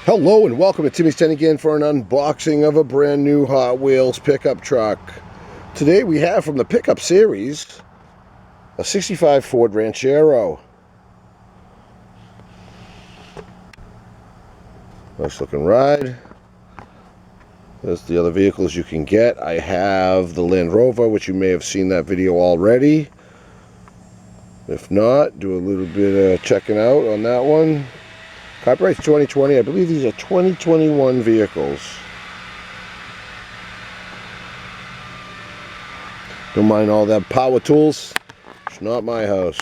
Hello and welcome to Timmy's 10 again for an unboxing of a brand new Hot Wheels pickup truck. Today we have from the pickup series a 65 Ford Ranchero. Nice looking ride. There's the other vehicles you can get. I have the Land Rover, which you may have seen that video already. If not, do a little bit of checking out on that one. Copyright's 2020. I believe these are 2021 vehicles. Don't mind all that power tools. It's not my house.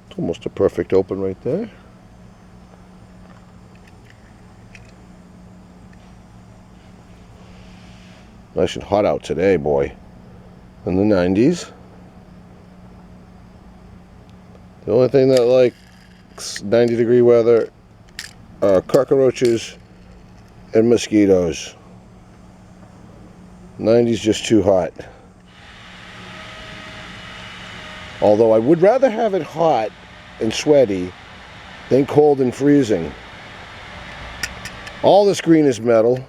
It's almost a perfect open right there. Nice and hot out today, boy. In the 90s. The only thing that likes 90-degree weather are cockroaches and mosquitoes. 90's just too hot. Although I would rather have it hot and sweaty than cold and freezing. All this green is metal.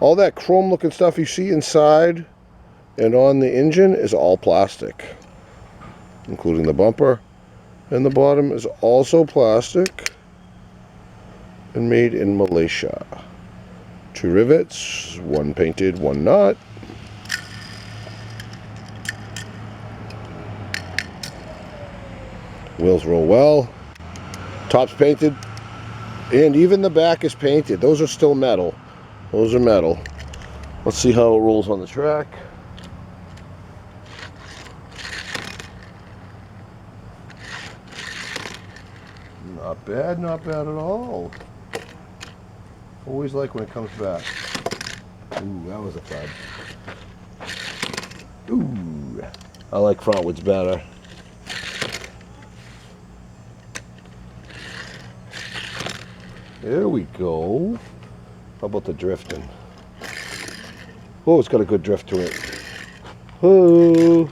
All that chrome looking stuff you see inside and on the engine is all plastic, including the bumper. And the bottom is also plastic and made in Malaysia. 2 rivets, one painted, one not. Wheels roll well. Top's painted. And even the back is painted. Those are still metal. Those are metal. Let's see how it rolls on the track. Not bad at all. Always like when it comes back. Ooh, that was a thud. Ooh, I like frontwards better. There we go. How about the drifting? Oh, it's got a good drift to it. Oh.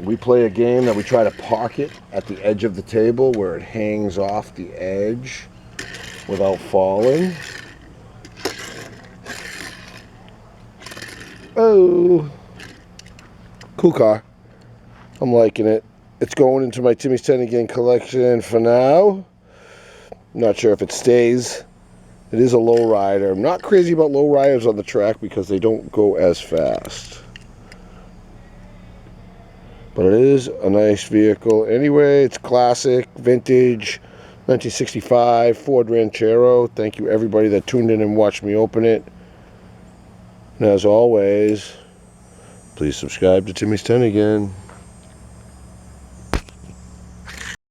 We play a game that we try to park it at the edge of the table where it hangs off the edge without falling. Oh, cool car. I'm liking it. It's going into my Timmy's 10 Again collection for now. Not sure if it stays. It is a low rider. I'm not crazy about low riders on the track because they don't go as fast. But it is a nice vehicle. Anyway, it's classic, vintage, 1965 Ford Ranchero. Thank you everybody that tuned in and watched me open it. And as always, please subscribe to Timmy's 10 Again.